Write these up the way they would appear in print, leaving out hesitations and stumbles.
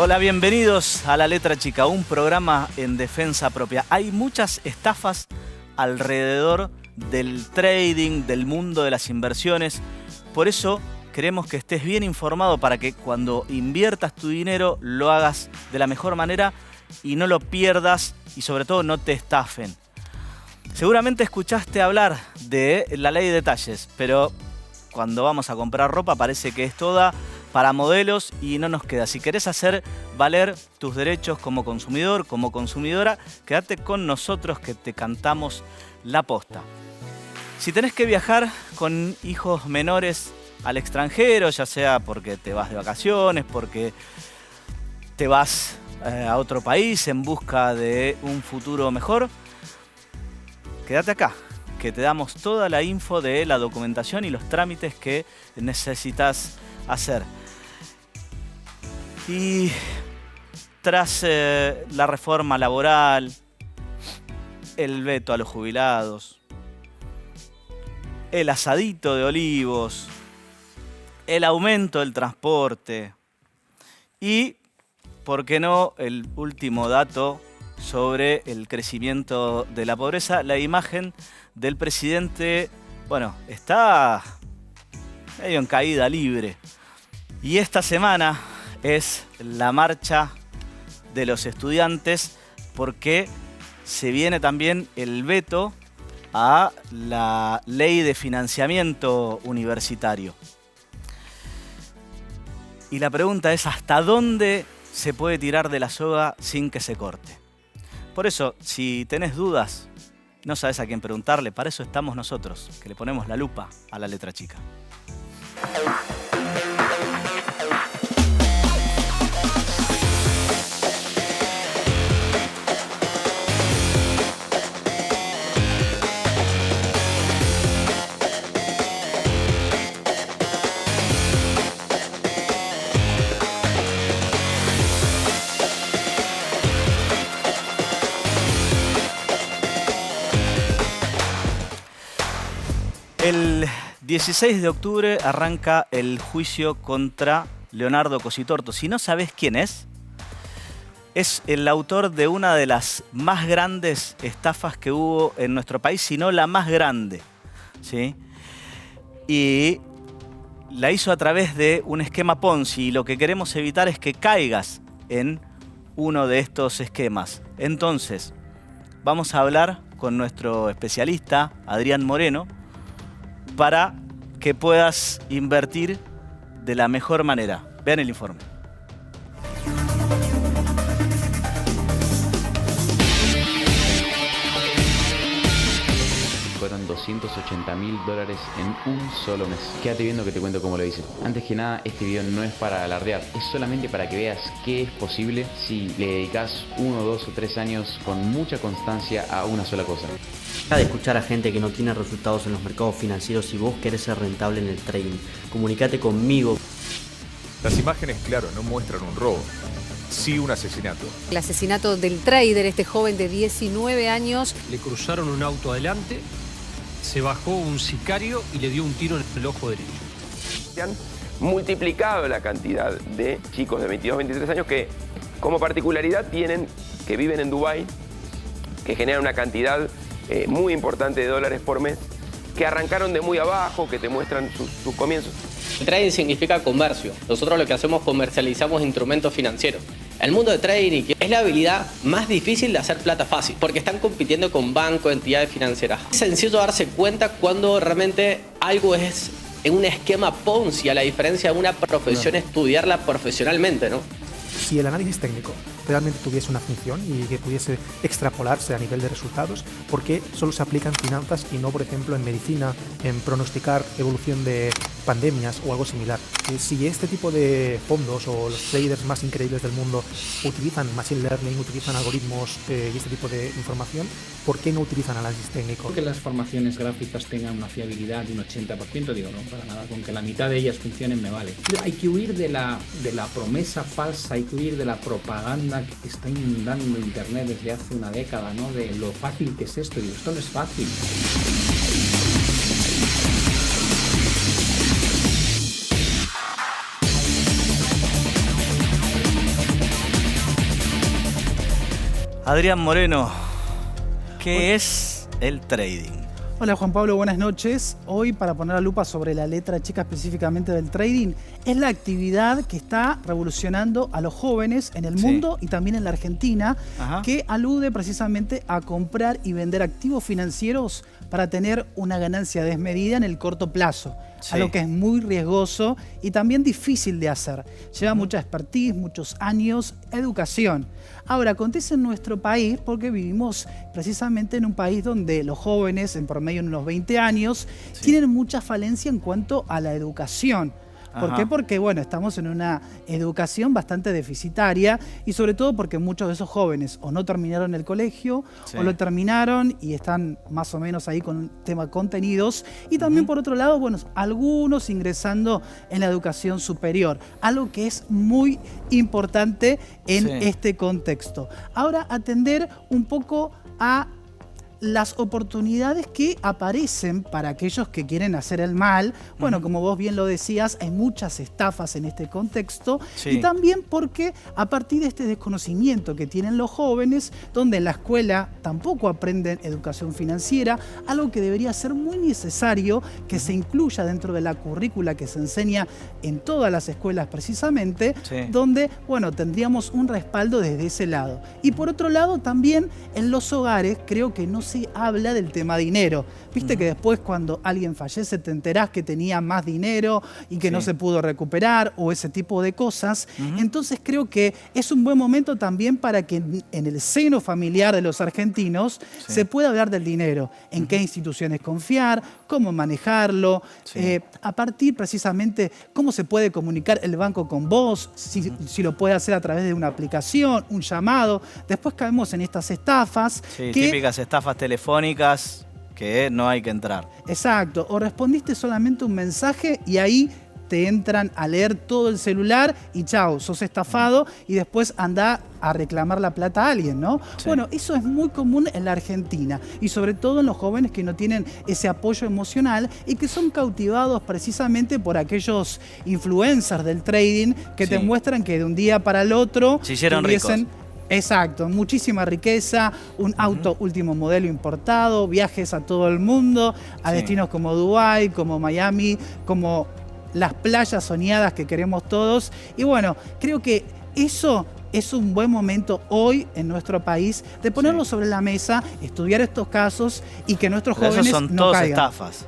Hola, bienvenidos a La Letra Chica, un programa en defensa propia. Hay muchas estafas alrededor del trading, del mundo de las inversiones. Por eso queremos que estés bien informado para que cuando inviertas tu dinero lo hagas de la mejor manera y no lo pierdas y sobre todo no te estafen. Seguramente escuchaste hablar de la ley de detalles, pero cuando vamos a comprar ropa parece que es toda para modelos y no nos queda. Si querés hacer valer tus derechos como consumidor, como consumidora, quédate con nosotros que te cantamos la posta. Si tenés que viajar con hijos menores al extranjero, ya sea porque te vas de vacaciones, porque te vas a otro país en busca de un futuro mejor, quédate acá, que te damos toda la info de la documentación y los trámites que necesitas hacer. Y tras la reforma laboral, el veto a los jubilados, el asadito de olivos, el aumento del transporte y, ¿por qué no?, el último dato sobre el crecimiento de la pobreza, la imagen del presidente, bueno, está medio en caída libre. Y esta semana es la marcha de los estudiantes porque se viene también el veto a la ley de financiamiento universitario. Y la pregunta es, ¿hasta dónde se puede tirar de la soga sin que se corte? Por eso, si tenés dudas, no sabes a quién preguntarle, para eso estamos nosotros, que le ponemos la lupa a la letra chica. El 16 de octubre arranca el juicio contra Leonardo Cositorto. Si no sabés quién es el autor de una de las más grandes estafas que hubo en nuestro país, si no la más grande, ¿sí? Y la hizo a través de un esquema Ponzi y lo que queremos evitar es que caigas en uno de estos esquemas. Entonces, vamos a hablar con nuestro especialista, Adrián Moreno, para que puedas invertir de la mejor manera. Vean el informe. Fueron $280.000 en un solo mes. Quédate viendo que te cuento cómo lo hice. Antes que nada, este video no es para alardear, es solamente para que veas qué es posible si le dedicas 1, 2 o 3 años con mucha constancia a una sola cosa. Deja de escuchar a gente que no tiene resultados en los mercados financieros si vos querés ser rentable en el trading. Comunicate conmigo. Las imágenes, claro, no muestran un robo, sí un asesinato. El asesinato del trader, este joven de 19 años. Le cruzaron un auto adelante, se bajó un sicario y le dio un tiro en el ojo derecho. Se han multiplicado la cantidad de chicos de 22, 23 años que como particularidad que viven en Dubái, que generan una cantidad muy importante de dólares por mes, que arrancaron de muy abajo, que te muestran sus comienzos. El trading significa comercio. Nosotros lo que hacemos, comercializamos instrumentos financieros. El mundo de trading es la habilidad más difícil de hacer plata fácil, porque están compitiendo con bancos, entidades financieras. Es sencillo darse cuenta cuando realmente algo es en un esquema Ponzi, a la diferencia de una profesión, estudiarla profesionalmente, ¿no? Si el análisis técnico realmente tuviese una función y que pudiese extrapolarse a nivel de resultados, ¿por qué solo se aplica en finanzas y no, por ejemplo, en medicina, en pronosticar evolución de pandemias o algo similar? Si este tipo de fondos o los traders más increíbles del mundo utilizan machine learning, utilizan algoritmos y este tipo de información, ¿por qué no utilizan análisis técnico? Que las formaciones gráficas tengan una fiabilidad de un 80%, digo, no, para nada, con que la mitad de ellas funcionen me vale. Hay que huir de la promesa falsa, hay que huir de la propaganda que está inundando internet desde hace una década, ¿no? De lo fácil que es esto, y esto no es fácil. Adrián Moreno, ¿qué es el trading? Hola Juan Pablo, buenas noches. Hoy, para poner la lupa sobre la letra chica específicamente del trading, es la actividad que está revolucionando a los jóvenes en el mundo y también en la Argentina, que alude precisamente a comprar y vender activos financieros para tener una ganancia desmedida en el corto plazo. Algo que es muy riesgoso y también difícil de hacer. Lleva mucha expertise, muchos años, educación. Ahora, acontece en nuestro país porque vivimos precisamente en un país donde los jóvenes, en promedio en unos 20 años, tienen mucha falencia en cuanto a la educación. ¿Por qué? Porque, bueno, estamos en una educación bastante deficitaria y sobre todo porque muchos de esos jóvenes o no terminaron el colegio o lo terminaron y están más o menos ahí con un tema contenidos y también por otro lado, bueno, algunos ingresando en la educación superior, algo que es muy importante en este contexto. Ahora, atender un poco a las oportunidades que aparecen para aquellos que quieren hacer el mal. Bueno, como vos bien lo decías, hay muchas estafas en este contexto y también porque a partir de este desconocimiento que tienen los jóvenes, donde en la escuela tampoco aprenden educación financiera, algo que debería ser muy necesario que se incluya dentro de la currícula que se enseña en todas las escuelas precisamente, donde, bueno, tendríamos un respaldo desde ese lado. Y por otro lado, también en los hogares creo que no se habla del tema dinero. Viste que después cuando alguien fallece te enterás que tenía más dinero y que no se pudo recuperar o ese tipo de cosas. Entonces creo que es un buen momento también para que en el seno familiar de los argentinos se pueda hablar del dinero, en qué instituciones confiar, cómo manejarlo, a partir precisamente cómo se puede comunicar el banco con vos, si lo puede hacer a través de una aplicación, un llamado. Después caemos en estas estafas. Típicas estafas telefónicas que no hay que entrar. Exacto, o respondiste solamente un mensaje y ahí te entran a leer todo el celular y chao, sos estafado y después anda a reclamar la plata a alguien, ¿no? Bueno, eso es muy común en la Argentina y sobre todo en los jóvenes que no tienen ese apoyo emocional y que son cautivados precisamente por aquellos influencers del trading que te muestran que de un día para el otro se hicieron ricos. Exacto, muchísima riqueza, un auto último modelo importado, viajes a todo el mundo, a destinos como Dubái, como Miami, como las playas soñadas que queremos todos. Y bueno, creo que eso es un buen momento hoy en nuestro país de ponerlo sobre la mesa, estudiar estos casos y que nuestros jóvenes esos son no todos caigan. Estafas.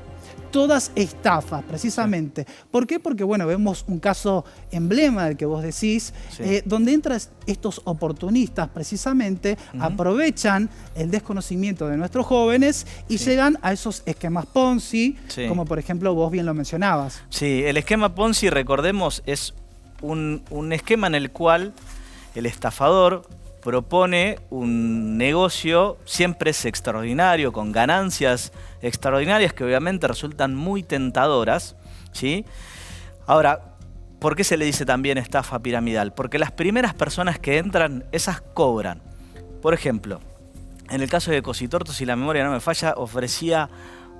Todas estafas, precisamente. ¿Por qué? Porque, bueno, vemos un caso emblema del que vos decís, donde entran estos oportunistas, precisamente, aprovechan el desconocimiento de nuestros jóvenes y llegan a esos esquemas Ponzi, como por ejemplo vos bien lo mencionabas. Sí, el esquema Ponzi, recordemos, es un esquema en el cual el estafador propone un negocio, siempre es extraordinario, con ganancias extraordinarias que obviamente resultan muy tentadoras, ¿sí? Ahora, ¿por qué se le dice también estafa piramidal? Porque las primeras personas que entran, esas cobran. Por ejemplo, en el caso de Cositorto, si la memoria no me falla, ofrecía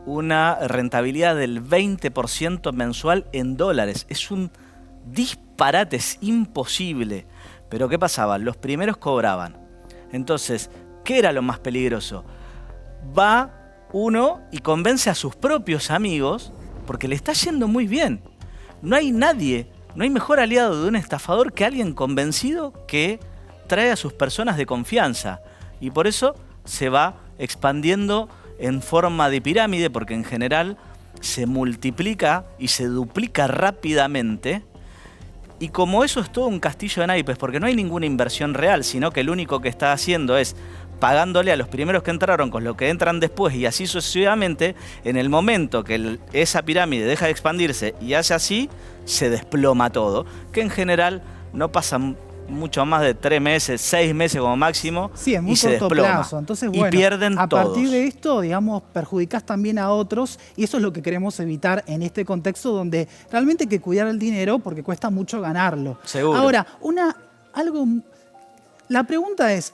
una rentabilidad del 20% mensual en dólares. Es un disparate, es imposible. Pero ¿qué pasaba? Los primeros cobraban. Entonces, ¿qué era lo más peligroso? Va uno y convence a sus propios amigos porque le está yendo muy bien. No hay nadie, no hay mejor aliado de un estafador que alguien convencido que trae a sus personas de confianza. Y por eso se va expandiendo en forma de pirámide, porque en general se multiplica y se duplica rápidamente. Y como eso es todo un castillo de naipes, porque no hay ninguna inversión real, sino que lo único que está haciendo es pagándole a los primeros que entraron con lo que entran después y así sucesivamente, en el momento que esa pirámide deja de expandirse y hace así, se desploma todo, que en general no pasa mucho más de 3 meses, 6 meses como máximo, es muy y se corto desploma. plazo. Entonces, bueno, y pierden a todos. partir de esto, digamos, perjudicás también a otros y eso es lo que queremos evitar en este contexto donde realmente hay que cuidar el dinero porque cuesta mucho ganarlo. Seguro. Ahora, la pregunta es,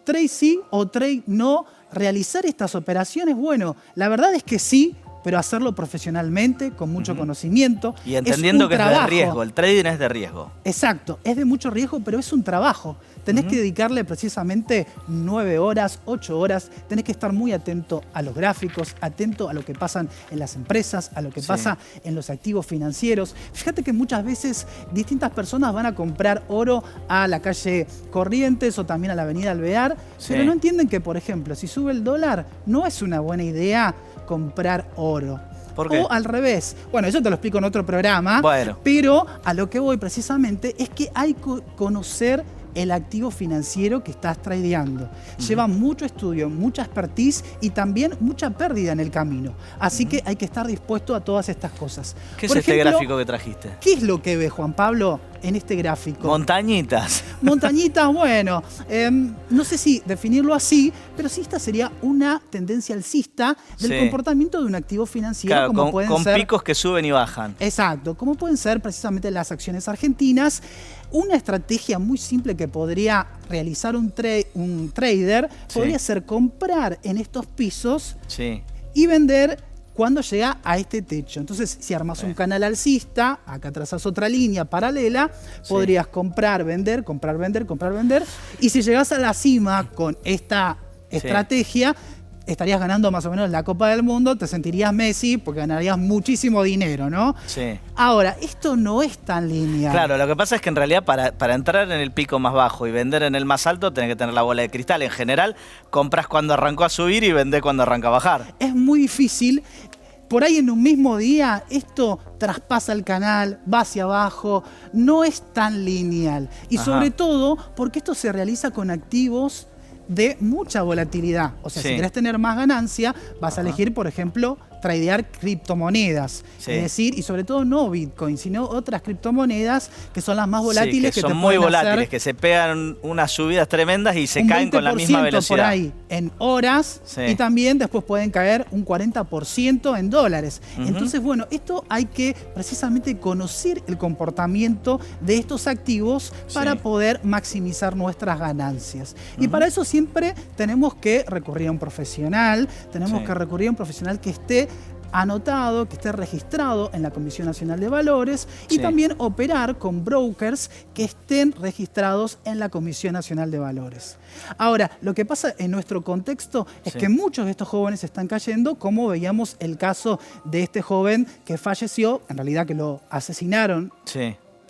¿trade sí o trade no? ¿Realizar estas operaciones? Bueno, la verdad es que sí, pero hacerlo profesionalmente, con mucho conocimiento. Y entendiendo que trabajo. es de riesgo, el trading es de riesgo. Exacto, es de mucho riesgo, pero es un trabajo. Tenés que dedicarle precisamente 9 horas, 8 horas. Tenés que estar muy atento a los gráficos, atento a lo que pasa en las empresas, a lo que pasa en los activos financieros. Fíjate que muchas veces distintas personas van a comprar oro a la calle Corrientes o también a la avenida Alvear, pero no entienden que, por ejemplo, si sube el dólar, no es una buena idea comprar oro. ¿Por qué? O al revés. Bueno, eso te lo explico en otro programa. Bueno. Pero a lo que voy precisamente es que hay que conocer el activo financiero que estás tradeando. Lleva mucho estudio, mucha expertise y también mucha pérdida en el camino. Así que hay que estar dispuesto a todas estas cosas. ¿Qué Por es este ejemplo, gráfico que trajiste? ¿Qué es lo que ve Juan Pablo en este gráfico? Montañitas. Montañitas, bueno, no sé si definirlo así, pero sí esta sería una tendencia alcista del comportamiento de un activo financiero, Claro, como pueden con ser picos que suben y bajan. Exacto, como pueden ser precisamente las acciones argentinas. Una estrategia muy simple que podría realizar un trader podría ser comprar en estos pisos y vender cuando llega a este techo. Entonces, si armas un canal alcista, acá trazas otra línea paralela, podrías comprar, vender, comprar, vender, comprar, vender. Y si llegas a la cima con esta estrategia, estarías ganando más o menos la Copa del Mundo, te sentirías Messi porque ganarías muchísimo dinero, ¿no? Sí. Ahora, esto no es tan lineal. Claro, lo que pasa es que en realidad para entrar en el pico más bajo y vender en el más alto tenés que tener la bola de cristal. En general, compras cuando arrancó a subir y vendés cuando arranca a bajar. Es muy difícil. Por ahí en un mismo día esto traspasa el canal, va hacia abajo, no es tan lineal. Y sobre todo porque esto se realiza con activos de mucha volatilidad. O sea, si querés tener más ganancia, vas a elegir, por ejemplo, tradear criptomonedas. Es decir, y sobre todo no Bitcoin, sino otras criptomonedas que son las más volátiles, que son muy volátiles, que se pegan unas subidas tremendas y se caen con la misma velocidad. Por ahí en horas y también después pueden caer un 40% en dólares. Entonces, bueno, esto hay que precisamente conocer el comportamiento de estos activos para poder maximizar nuestras ganancias. Y para eso siempre tenemos que recurrir a un profesional, tenemos que recurrir a un profesional que esté anotado, que esté registrado en la Comisión Nacional de Valores y también operar con brokers que estén registrados en la Comisión Nacional de Valores. Ahora, lo que pasa en nuestro contexto es que muchos de estos jóvenes están cayendo, como veíamos el caso de este joven que falleció, en realidad que lo asesinaron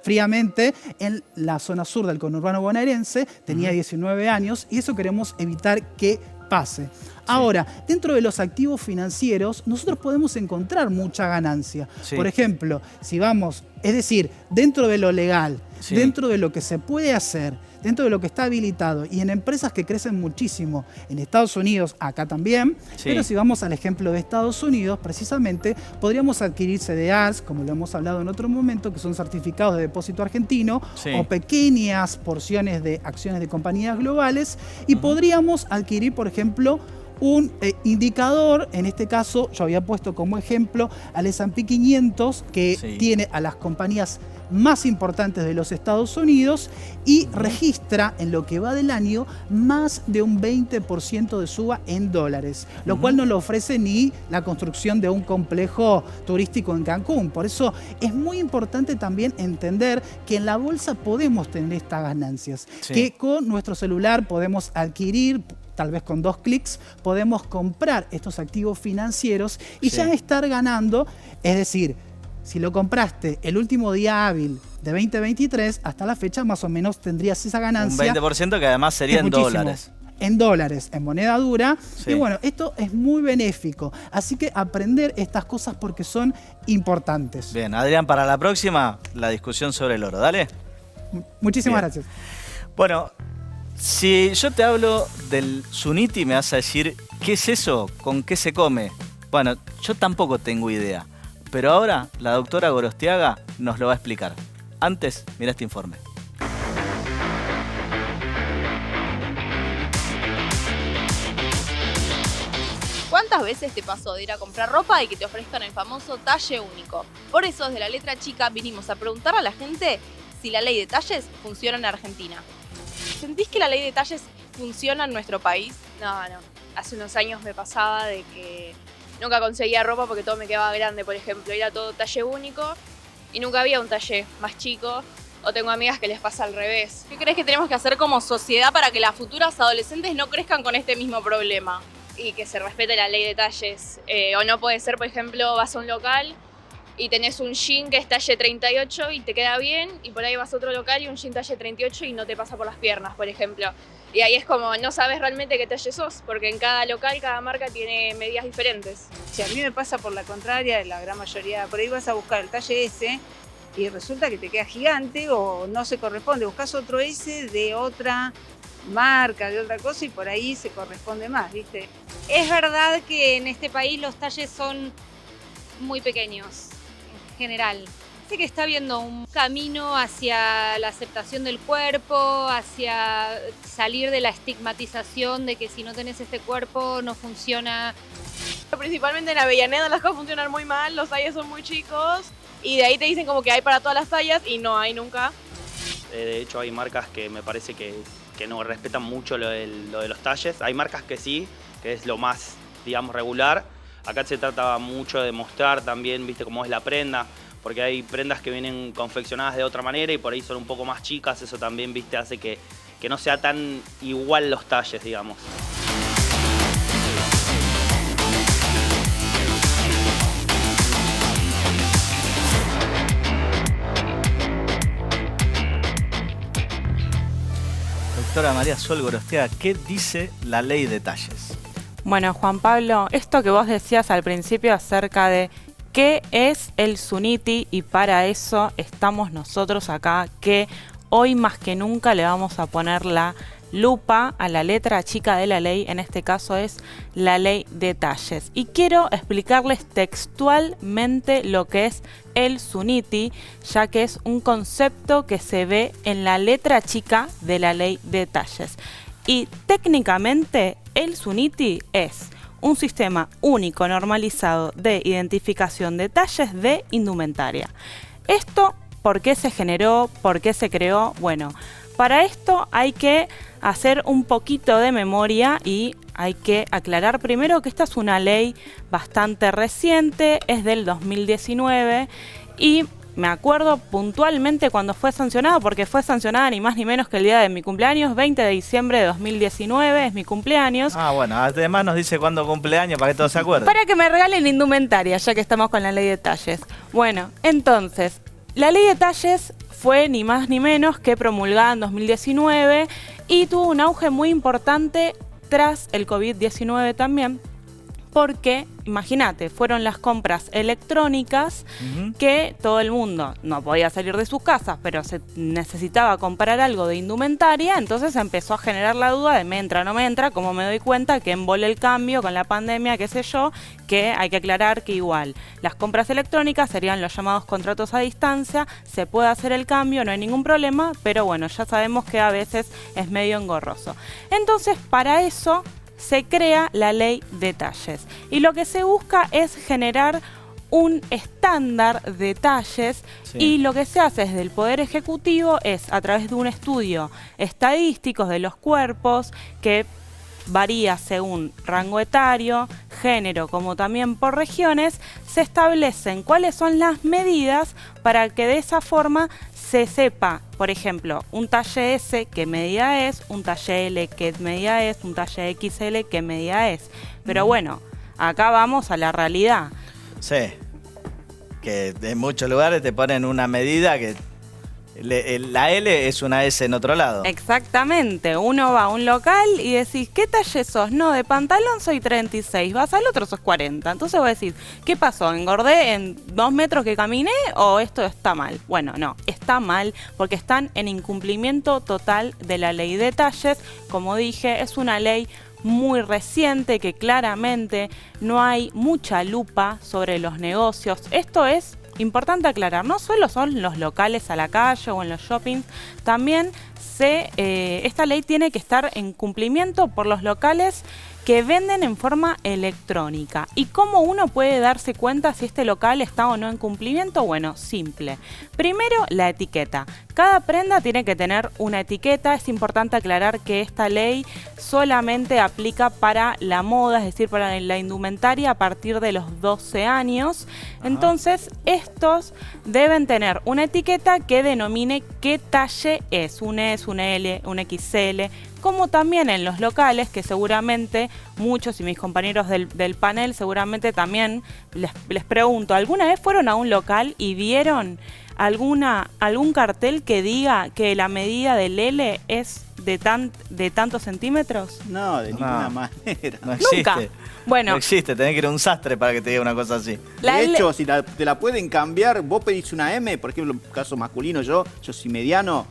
fríamente en la zona sur del conurbano bonaerense, tenía 19 años y eso queremos evitar que pase. Ahora, dentro de los activos financieros, nosotros podemos encontrar mucha ganancia. Por ejemplo, si vamos, es decir, dentro de lo legal, dentro de lo que se puede hacer, dentro de lo que está habilitado y en empresas que crecen muchísimo en Estados Unidos, acá también, pero si vamos al ejemplo de Estados Unidos, precisamente podríamos adquirir CDRs, como lo hemos hablado en otro momento, que son certificados de depósito argentino o pequeñas porciones de acciones de compañías globales y podríamos adquirir, por ejemplo, un indicador, en este caso yo había puesto como ejemplo al S&P 500 que tiene a las compañías más importantes de los Estados Unidos y registra en lo que va del año más de un 20% de suba en dólares, lo cual no le ofrece ni la construcción de un complejo turístico en Cancún. Por eso es muy importante también entender que en la bolsa podemos tener estas ganancias, que con nuestro celular podemos adquirir, tal vez con 2 clics, podemos comprar estos activos financieros y ya estar ganando, es decir, si lo compraste el último día hábil de 2023, hasta la fecha más o menos tendrías esa ganancia. Un 20% que además sería en dólares. En dólares, en moneda dura. Y bueno, esto es muy benéfico. Así que aprender estas cosas porque son importantes. Bien, Adrián, para la próxima, la discusión sobre el oro. Dale. Muchísimas gracias. Bueno, si yo te hablo del Zuniti, me vas a decir, ¿qué es eso? ¿Con qué se come? Bueno, yo tampoco tengo idea. Pero ahora la doctora Gorostiaga nos lo va a explicar. Antes, mira este informe. ¿Cuántas veces te pasó de ir a comprar ropa y que te ofrezcan el famoso talle único? Por eso, desde La Letra Chica vinimos a preguntar a la gente si la ley de talles funciona en Argentina. ¿Sentís que la ley de talles funciona en nuestro país? No. Hace unos años me pasaba de que nunca conseguía ropa porque todo me quedaba grande, por ejemplo. Era todo talle único y nunca había un talle más chico. O tengo amigas que les pasa al revés. ¿Qué crees que tenemos que hacer como sociedad para que las futuras adolescentes no crezcan con este mismo problema? Y que se respete la ley de talles. O no puede ser, por ejemplo, vas a un local y tenés un jean que es talle 38 y te queda bien, y por ahí vas a otro local y un jean talle 38 y no te pasa por las piernas, por ejemplo. Y ahí es como no sabes realmente qué talle sos, porque en cada local, cada marca tiene medidas diferentes. Si a mí me pasa por la contraria, de la gran mayoría, por ahí vas a buscar el talle S y resulta que te queda gigante o no se corresponde. Buscas otro S de otra marca, de otra cosa, y por ahí se corresponde más, ¿viste? Es verdad que en este país los talles son muy pequeños, en general. Sé que está habiendo un camino hacia la aceptación del cuerpo, hacia salir de la estigmatización de que si no tenés este cuerpo no funciona. Principalmente en Avellaneda las cosas funcionan muy mal, los talles son muy chicos y de ahí te dicen como que hay para todas las tallas y no hay nunca. De hecho hay marcas que me parece que no respetan mucho lo de los talles. Hay marcas que sí, que es lo más, digamos, regular. Acá se trata mucho de mostrar también, viste, cómo es la prenda, porque hay prendas que vienen confeccionadas de otra manera y por ahí son un poco más chicas. Eso también, viste, hace que no sea tan igual los talles, digamos. Doctora María Sol Gorostiaga, ¿qué dice la ley de talles? Bueno, Juan Pablo, esto que vos decías al principio acerca de qué es el Zuniti, y para eso estamos nosotros acá, que hoy más que nunca le vamos a poner la lupa a la letra chica de la ley, en este caso es la ley de talles. Y quiero explicarles textualmente lo que es el Zuniti, ya que es un concepto que se ve en la letra chica de la ley de talles. Y técnicamente el Zuniti es un sistema único normalizado de identificación de talles de indumentaria. Esto, ¿por qué se generó? ¿Por qué se creó? Bueno, para esto hay que hacer un poquito de memoria y hay que aclarar primero que esta es una ley bastante reciente, es del 2019 y me acuerdo puntualmente cuando fue sancionada, porque fue sancionada ni más ni menos que el día de mi cumpleaños, 20 de diciembre de 2019, es mi cumpleaños. Ah, bueno, además nos dice cuándo cumpleaños para que todos se acuerden. Para que me regalen indumentaria, ya que estamos con la ley de talles. Bueno, entonces, la ley de talles fue ni más ni menos que promulgada en 2019 y tuvo un auge muy importante tras el COVID-19 también, porque, imagínate, fueron las compras electrónicas que todo el mundo no podía salir de sus casas, pero se necesitaba comprar algo de indumentaria, entonces empezó a generar la duda de me entra o no me entra, como me doy cuenta que embole el cambio con la pandemia, qué sé yo, que hay que aclarar que igual las compras electrónicas serían los llamados contratos a distancia, se puede hacer el cambio, no hay ningún problema, pero bueno, ya sabemos que a veces es medio engorroso. Entonces, para eso se crea la ley de talles y lo que se busca es generar un estándar de talles y lo que se hace desde el Poder Ejecutivo es a través de un estudio estadístico de los cuerpos que varía según rango etario, género, como también por regiones, se establecen cuáles son las medidas para que de esa forma se sepa, por ejemplo, un talle S qué medida es, un talle L qué medida es, un talle XL qué medida es. Pero bueno, acá vamos a la realidad. Sí, que en muchos lugares te ponen una medida que la L es una S en otro lado. Exactamente, uno va a un local y decís, ¿qué talle sos? No, de pantalón soy 36, vas al otro sos 40. Entonces vos decís, ¿qué pasó? ¿Engordé en 2 metros que caminé o esto está mal? Bueno, no, está mal porque están en incumplimiento total de la ley de talles. Como dije, es una ley muy reciente que claramente no hay mucha lupa sobre los negocios. Esto es importante aclarar, no solo son los locales a la calle o en los shoppings, también esta ley tiene que estar en cumplimiento por los locales que venden en forma electrónica. ¿Y cómo uno puede darse cuenta si este local está o no en cumplimiento? Bueno, simple. Primero, la etiqueta. Cada prenda tiene que tener una etiqueta. Es importante aclarar que esta ley solamente aplica para la moda, es decir, para la indumentaria a partir de los 12 años. Entonces, estos deben tener una etiqueta que denomine qué talle es. Un S, un L, un XL. Como también en los locales, que seguramente muchos y mis compañeros del panel seguramente también les pregunto, ¿alguna vez fueron a un local y vieron algún cartel que diga que la medida del L es de tantos centímetros? No, de ninguna manera. No existe. Nunca. Bueno. No existe, tenés que ir a un sastre para que te diga una cosa así. De hecho, si te la pueden cambiar, vos pedís una M, por ejemplo, caso masculino, yo soy mediano,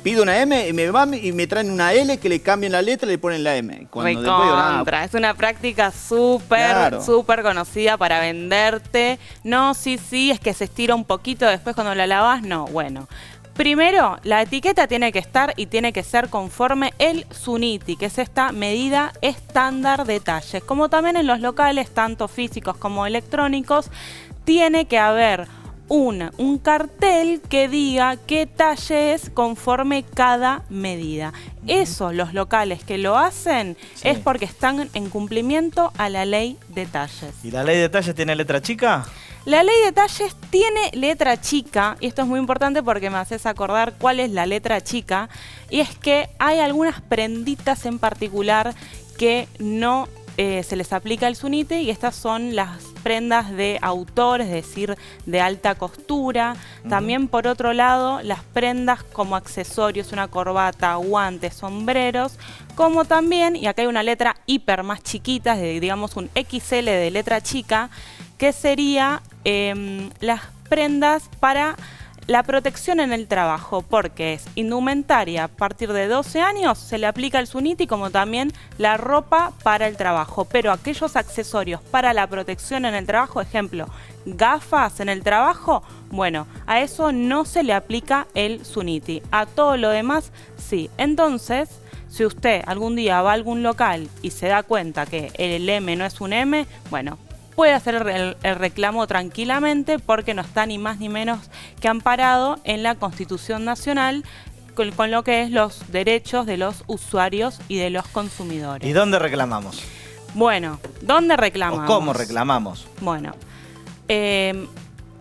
pido una M y me traen una L que le cambien la letra y le ponen la M. Recontra, es una práctica súper conocida para venderte. No, sí, es que se estira un poquito después cuando la lavas. No, bueno. Primero, la etiqueta tiene que estar y tiene que ser conforme el SUNITI, que es esta medida estándar de talles. Como también en los locales, tanto físicos como electrónicos, tiene que haber un cartel que diga qué talle es conforme cada medida. Eso, los locales que lo hacen, es porque están en cumplimiento a la ley de talles. ¿Y la ley de talles tiene letra chica? La ley de talles tiene letra chica, y esto es muy importante porque me haces acordar cuál es la letra chica, y es que hay algunas prenditas en particular que no se les aplica el SUNITI, y estas son las prendas de autor, es decir, de alta costura. También, por otro lado, las prendas como accesorios, una corbata, guantes, sombreros, como también, y acá hay una letra hiper más chiquita, digamos un XL de letra chica, que sería las prendas para la protección en el trabajo, porque es indumentaria a partir de 12 años, se le aplica el SUNITI, como también la ropa para el trabajo. Pero aquellos accesorios para la protección en el trabajo, ejemplo, gafas en el trabajo, bueno, a eso no se le aplica el SUNITI. A todo lo demás, sí. Entonces, si usted algún día va a algún local y se da cuenta que el M no es un M, bueno, puede hacer el reclamo tranquilamente, porque no está ni más ni menos que amparado en la Constitución Nacional con lo que es los derechos de los usuarios y de los consumidores. ¿Y dónde reclamamos? Bueno, ¿dónde reclamamos? ¿O cómo reclamamos? Bueno,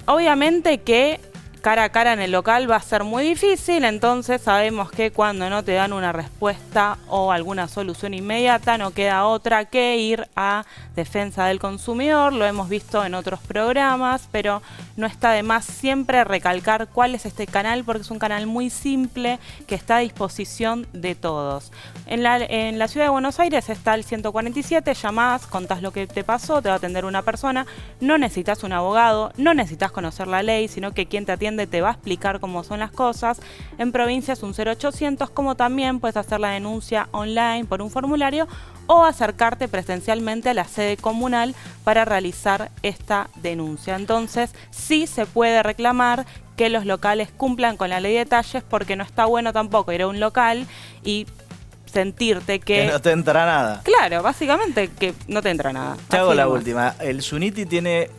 obviamente que cara a cara en el local va a ser muy difícil, entonces sabemos que cuando no te dan una respuesta o alguna solución inmediata, no queda otra que ir a Defensa del Consumidor. Lo hemos visto en otros programas, pero no está de más siempre recalcar cuál es este canal, porque es un canal muy simple que está a disposición de todos. En la ciudad de Buenos Aires está el 147, llamás, contás lo que te pasó, te va a atender una persona, no necesitas un abogado, no necesitas conocer la ley, sino que quien te atiende te va a explicar cómo son las cosas. En provincia es un 0800, como también puedes hacer la denuncia online por un formulario o acercarte presencialmente a la sede comunal para realizar esta denuncia. Entonces, sí se puede reclamar que los locales cumplan con la ley de talles, porque no está bueno tampoco ir a un local y sentirte que no te entra nada. Claro, básicamente que no te entra nada. Te hago la última. ¿El SUNITI tiene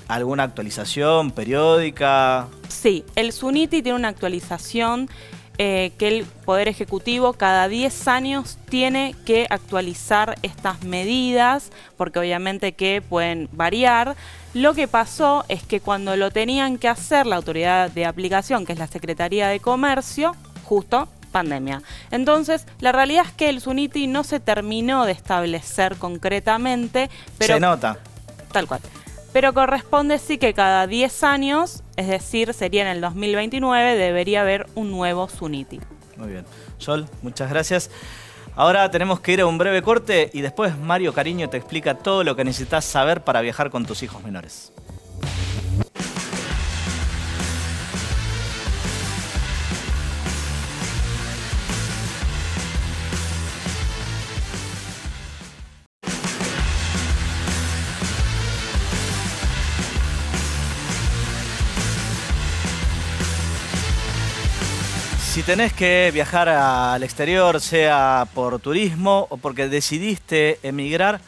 alguna actualización periódica? Sí, el SUNITI tiene una actualización que el Poder Ejecutivo cada 10 años tiene que actualizar estas medidas, porque obviamente que pueden variar. Lo que pasó es que cuando lo tenían que hacer la autoridad de aplicación, que es la Secretaría de Comercio, justo pandemia. Entonces, la realidad es que el SUNITI no se terminó de establecer concretamente, pero se nota. Tal cual. Pero corresponde sí que cada 10 años, es decir, sería en el 2029, debería haber un nuevo SUNITI. Muy bien. Sol, muchas gracias. Ahora tenemos que ir a un breve corte y después Mario Cariño te explica todo lo que necesitas saber para viajar con tus hijos menores. Si tenés que viajar al exterior, sea por turismo o porque decidiste emigrar,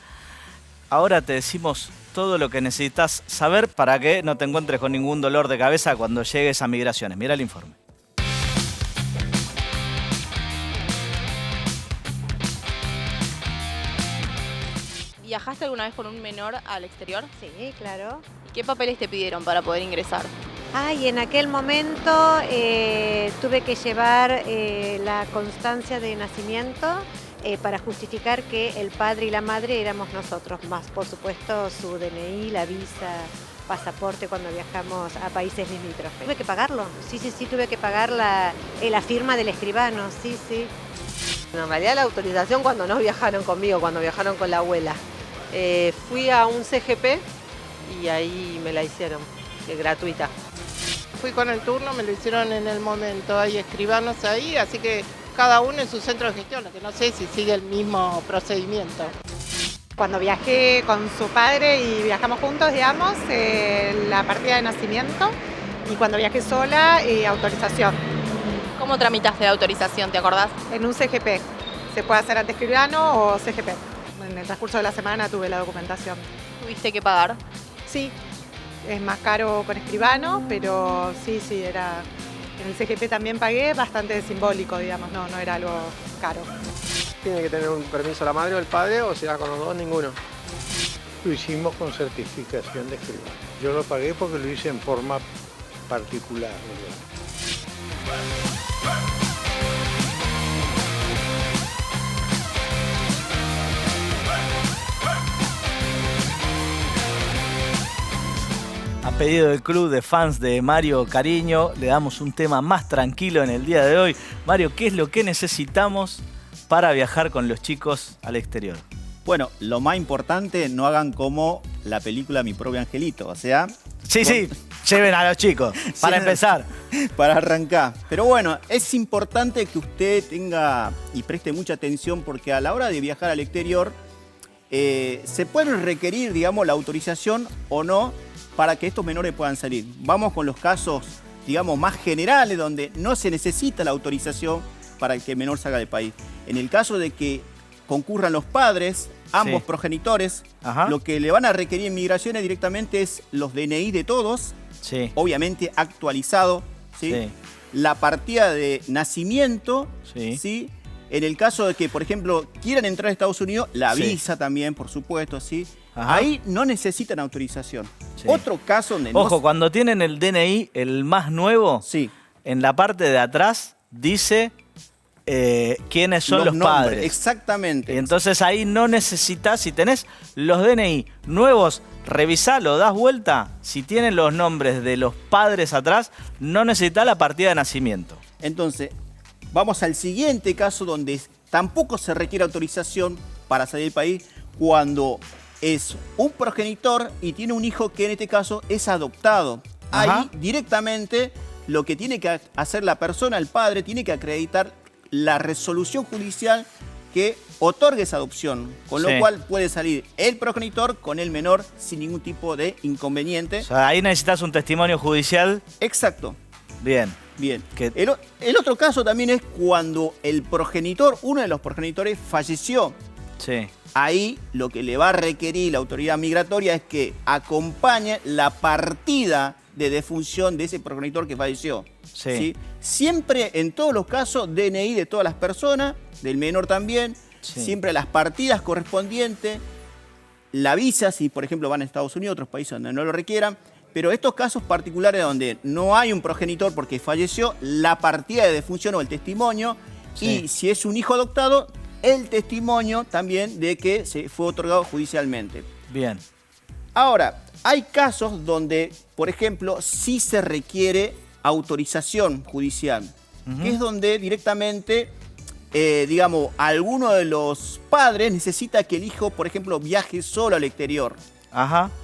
ahora te decimos todo lo que necesitas saber para que no te encuentres con ningún dolor de cabeza cuando llegues a Migraciones. Mira el informe. ¿Viajaste alguna vez con un menor al exterior? Sí, claro. ¿Y qué papeles te pidieron para poder ingresar? Y en aquel momento tuve que llevar la constancia de nacimiento para justificar que el padre y la madre éramos nosotros, más por supuesto su DNI, la visa, pasaporte cuando viajamos a países limítrofes. Tuve que pagarlo, sí, tuve que pagar la firma del escribano, sí. En realidad la autorización cuando no viajaron conmigo, cuando viajaron con la abuela. Fui a un CGP y ahí me la hicieron, gratuita. Fui con el turno, me lo hicieron en el momento, hay escribanos ahí, así que cada uno en su centro de gestión, lo que no sé si sigue el mismo procedimiento. Cuando viajé con su padre y viajamos juntos, digamos, la partida de nacimiento, y cuando viajé sola, autorización. ¿Cómo tramitaste la autorización, te acordás? En un CGP, se puede hacer ante escribano o CGP. En el transcurso de la semana tuve la documentación. ¿Tuviste que pagar? Sí, es más caro con escribano, pero sí, era... En el CGP también pagué, bastante simbólico, digamos, no era algo caro. Tiene que tener un permiso la madre o el padre, o sea, con los dos, ninguno. Lo hicimos con certificación de escribano. Yo lo pagué porque lo hice en forma particular, ¿verdad? A pedido del club de fans de Mario Cariño, le damos un tema más tranquilo en el día de hoy. Mario, ¿qué es lo que necesitamos para viajar con los chicos al exterior? Bueno, lo más importante, no hagan como la película Mi Propio Angelito, o sea... Sí, lleven a los chicos, para empezar. Para arrancar. Pero bueno, es importante que usted tenga y preste mucha atención porque a la hora de viajar al exterior se puede requerir, digamos, la autorización o no para que estos menores puedan salir. Vamos con los casos, digamos, más generales donde no se necesita la autorización para que el menor salga del país. En el caso de que concurran los padres, ambos progenitores, lo que le van a requerir en migraciones directamente es los DNI de todos, obviamente actualizado, la partida de nacimiento, en el caso de que, por ejemplo, quieran entrar a Estados Unidos, la visa también, por supuesto, ahí no necesitan autorización. Otro caso donde Ojo, cuando tienen el DNI, el más nuevo, en la parte de atrás dice quiénes son los padres. Exactamente. Y entonces ahí no necesitas, si tenés los DNI nuevos, revisalo, das vuelta. Si tienen los nombres de los padres atrás, no necesitas la partida de nacimiento. Entonces, vamos al siguiente caso donde tampoco se requiere autorización para salir del país cuando es un progenitor y tiene un hijo que en este caso es adoptado. Ahí directamente lo que tiene que hacer la persona, el padre, tiene que acreditar la resolución judicial que otorgue esa adopción, con lo cual puede salir el progenitor con el menor sin ningún tipo de inconveniente. O sea, ahí necesitas un testimonio judicial. Exacto. Bien. El otro caso también es cuando el progenitor, uno de los progenitores, falleció. Ahí lo que le va a requerir la autoridad migratoria es que acompañe la partida de defunción de ese progenitor que falleció. Siempre, en todos los casos, DNI de todas las personas, del menor también, siempre las partidas correspondientes, la visa, si por ejemplo van a Estados Unidos, otros países donde no lo requieran, pero estos casos particulares donde no hay un progenitor porque falleció, la partida de defunción o el testimonio, y si es un hijo adoptado, el testimonio también de que se fue otorgado judicialmente. Bien. Ahora, hay casos donde, por ejemplo, sí se requiere autorización judicial, que es donde directamente, digamos, alguno de los padres necesita que el hijo, por ejemplo, viaje solo al exterior.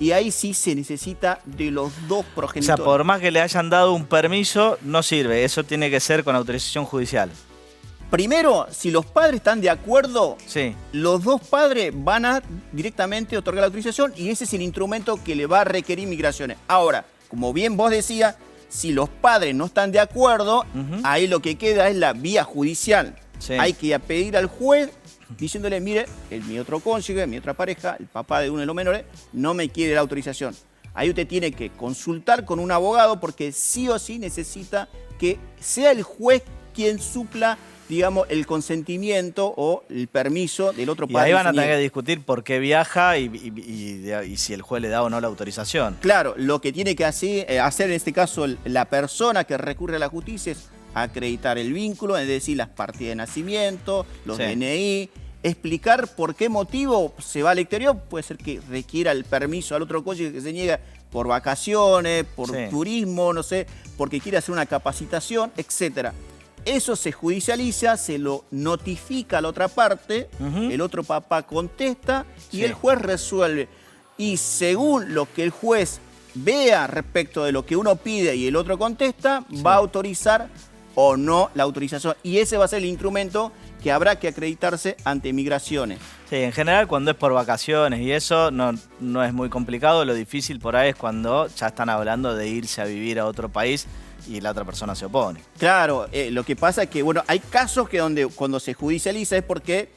Y ahí sí se necesita de los dos progenitores. O sea, por más que le hayan dado un permiso, no sirve. Eso tiene que ser con autorización judicial. Primero, si los padres están de acuerdo, los dos padres van a directamente otorgar la autorización y ese es el instrumento que le va a requerir migraciones. Ahora, como bien vos decías, Si los padres no están de acuerdo, ahí lo que queda es la vía judicial. Sí. Hay que ir a pedir al juez diciéndole, mire, mi otro cónyuge, mi otra pareja, el papá de uno de los menores, no me quiere la autorización. Ahí usted tiene que consultar con un abogado porque sí o sí necesita que sea el juez quien supla, digamos, el consentimiento o el permiso del otro padre. Y ahí van a tener que discutir por qué viaja y si el juez le da o no la autorización. Claro, lo que tiene que hacer en este caso la persona que recurre a la justicia es acreditar el vínculo, es decir, las partidas de nacimiento, los DNI, explicar por qué motivo se va al exterior. Puede ser que requiera el permiso al otro cónyuge que se niega por vacaciones, por turismo, no sé, porque quiere hacer una capacitación, etcétera. Eso se judicializa, se lo notifica a la otra parte, el otro papá contesta y el juez resuelve. Y según lo que el juez vea respecto de lo que uno pide y el otro contesta, va a autorizar o no la autorización. Y ese va a ser el instrumento que habrá que acreditarse ante migraciones. Sí, en general cuando es por vacaciones y eso no es muy complicado. Lo difícil por ahí es cuando ya están hablando de irse a vivir a otro país y la otra persona se opone. Claro, lo que pasa es que, bueno, hay casos que donde cuando se judicializa es porque,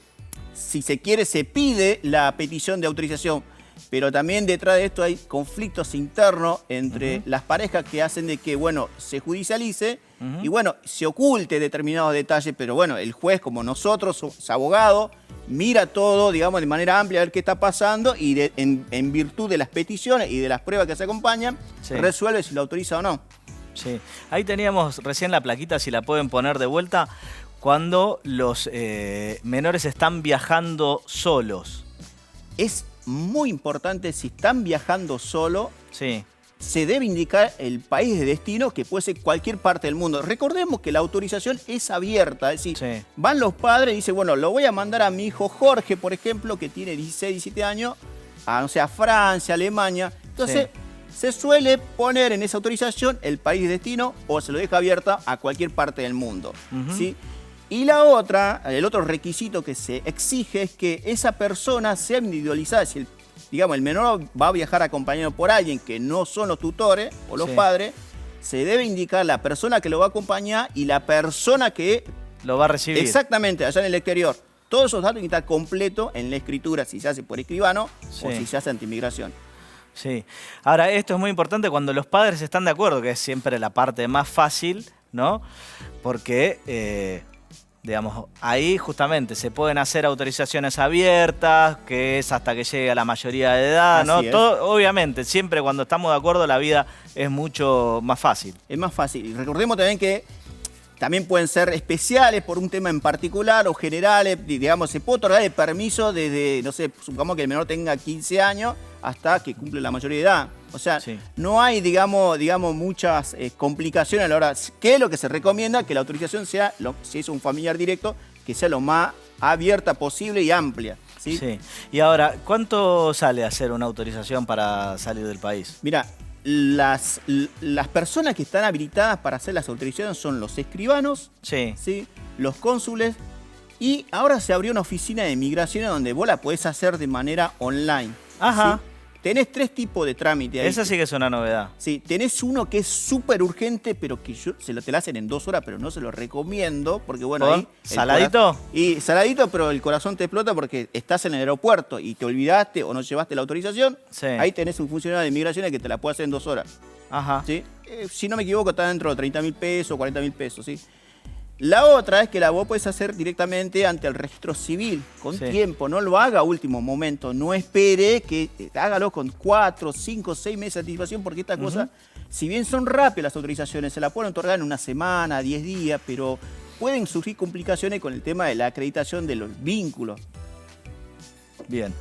si se quiere, se pide la petición de autorización, pero también detrás de esto hay conflictos internos entre las parejas que hacen de que, bueno, se judicialice y, bueno, se oculte determinados detalles, pero, bueno, el juez, como nosotros, somos abogados, mira todo, digamos, de manera amplia a ver qué está pasando y en virtud de las peticiones y de las pruebas que se acompañan, resuelve si lo autoriza o no. Sí, ahí teníamos recién la plaquita, si la pueden poner de vuelta, cuando los menores están viajando solos. Es muy importante, si están viajando solo, se debe indicar el país de destino, que puede ser cualquier parte del mundo. Recordemos que la autorización es abierta, es decir, van los padres y dicen, bueno, lo voy a mandar a mi hijo Jorge, por ejemplo, que tiene 16, 17 años, no sé, a Francia, Alemania. Entonces, se suele poner en esa autorización el país de destino o se lo deja abierta a cualquier parte del mundo. ¿Sí? Y el otro requisito que se exige es que esa persona sea individualizada. Si el menor va a viajar acompañado por alguien que no son los tutores o los padres, se debe indicar la persona que lo va a acompañar y la persona que lo va a recibir. Exactamente, allá en el exterior. Todos esos datos tienen que estar completos en la escritura, si se hace por escribano o si se hace ante inmigración. Sí. Ahora, esto es muy importante cuando los padres están de acuerdo, que es siempre la parte más fácil, ¿no? Porque, digamos, ahí justamente se pueden hacer autorizaciones abiertas, que es hasta que llegue a la mayoría de edad, ¿no? Todo, obviamente, siempre cuando estamos de acuerdo la vida es mucho más fácil. Es más fácil. Y recordemos también que también pueden ser especiales por un tema en particular o generales. Digamos, se puede otorgar el permiso desde, no sé, supongamos que el menor tenga 15 años hasta que cumple la mayoría de edad. O sea, no hay, digamos muchas complicaciones a la hora. ¿Qué es lo que se recomienda? Que la autorización sea, si es un familiar directo, que sea lo más abierta posible y amplia. ¿Sí? Y ahora, ¿cuánto sale hacer una autorización para salir del país? Mira, las personas que están habilitadas para hacer las autorizaciones son los escribanos, los cónsules, y ahora se abrió una oficina de migraciones donde vos la podés hacer de manera online. Ajá. ¿Sí? Tenés 3 tipos de trámite ahí. Esa sí que es una novedad. Sí, tenés uno que es súper urgente, pero que te lo hacen en 2 horas, pero no se lo recomiendo, porque bueno, ahí... ¿Saladito? Y saladito, pero el corazón te explota porque estás en el aeropuerto y te olvidaste o no llevaste la autorización. Ahí tenés un funcionario de migraciones que te la puede hacer en 2 horas. Ajá. ¿Sí? Si no me equivoco, está dentro de 30.000 pesos, 40.000 pesos, ¿sí? La otra es que la vos podés hacer directamente ante el registro civil, con tiempo. No lo haga a último momento, no espere que hágalo con 4, 5, 6 meses de anticipación, porque estas cosas, si bien son rápidas las autorizaciones, se la pueden otorgar en una semana, 10 días, pero pueden surgir complicaciones con el tema de la acreditación de los vínculos. Bien.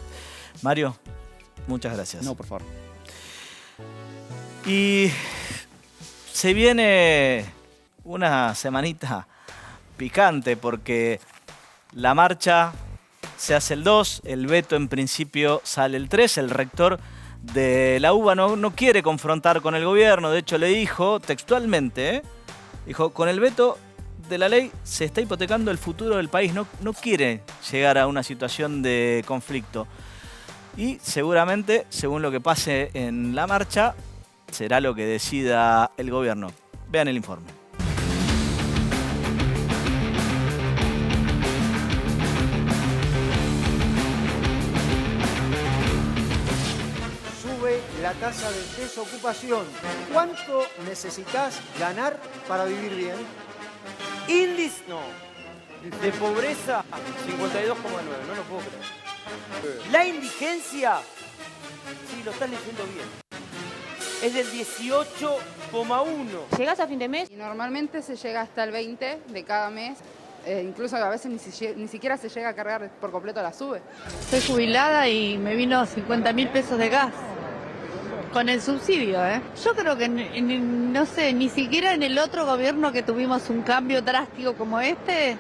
Mario, muchas gracias. No, por favor. Y se viene una semanita picante porque la marcha se hace el 2, el veto en principio sale el 3, el rector de la UBA no quiere confrontar con el gobierno, de hecho le dijo textualmente, dijo, con el veto de la ley se está hipotecando el futuro del país, no quiere llegar a una situación de conflicto y seguramente, según lo que pase en la marcha, será lo que decida el gobierno. Vean el informe. Sube la tasa de desocupación. ¿Cuánto necesitas ganar para vivir bien? Índice no. De pobreza, 52,9, no lo puedo creer. La indigencia, sí, lo estás leyendo bien, es del 18,1. ¿Llegas a fin de mes? Y normalmente se llega hasta el 20 de cada mes. Incluso a veces ni siquiera se llega a cargar por completo la SUBE. Soy jubilada y me vino 50.000 pesos de gas. Con el subsidio, ¿eh? Yo creo que, no sé, ni siquiera en el otro gobierno que tuvimos un cambio drástico como este,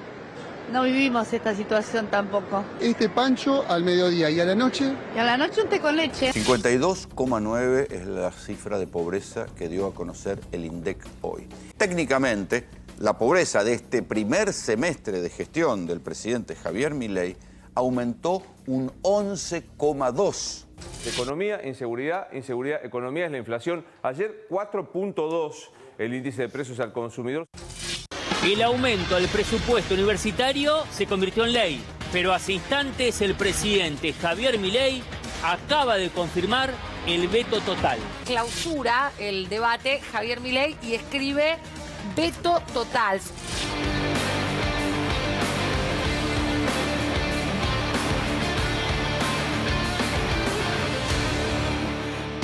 no vivimos esta situación tampoco. Este pancho al mediodía y a la noche. Y a la noche un té con leche. 52,9 es la cifra de pobreza que dio a conocer el INDEC hoy. Técnicamente, la pobreza de este primer semestre de gestión del presidente Javier Milei aumentó un 11,2%. Economía, inseguridad, economía es la inflación. Ayer 4,2 el índice de precios al consumidor. El aumento del presupuesto universitario se convirtió en ley, pero hace instantes el presidente Javier Milei acaba de confirmar el veto total. Clausura el debate Javier Milei y escribe veto total.